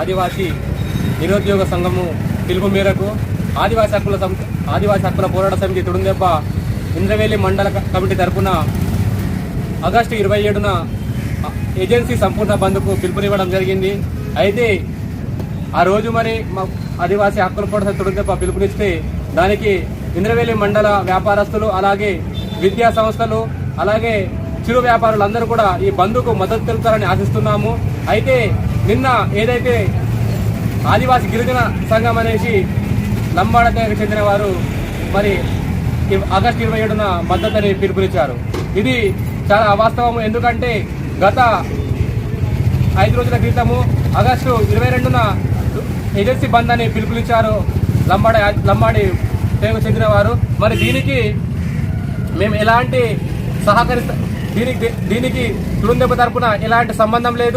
ఆదివాసీ నిరుద్యోగ సంఘము పిలుపు మేరకు ఆదివాసీ హక్కుల పోరాట సమితి తుడుందెబ్బ ఇంద్రవేలి మండల కమిటీ తరఫున ఆగస్టు 27న ఏజెన్సీ సంపూర్ణ బంద్కు పిలుపునివ్వడం జరిగింది. అయితే ఆ రోజు మరి ఆదివాసీ హక్కుల పోరాట సమితి తుడుందెబ్బ పిలుపునిస్తే దానికి ఇంద్రవేలి మండల వ్యాపారస్తులు, అలాగే విద్యా సంస్థలు, అలాగే చిరు వ్యాపారులందరూ కూడా ఈ బంద్కు మద్దతు తెలుపుతారని ఆశిస్తున్నాము. అయితే నిన్న ఏదైతే ఆదివాసీ గిరిజన సంఘం అనేసి లంబాడ తెగకు చెందిన వారు మరి ఆగస్టు 27న మద్దతుని పిలుపునిచ్చారు. ఇది చాలా అవాస్తవము. ఎందుకంటే గత 5 రోజుల క్రితము ఆగస్టు 22న ఏజెన్సీ బంద్ అని పిలుపునిచ్చారు లంబాడి తెగకు చెందిన వారు. మరి దీనికి మేము ఎలాంటి దీనికి తుడుందెబ్బ తరపున ఎలాంటి సంబంధం లేదు.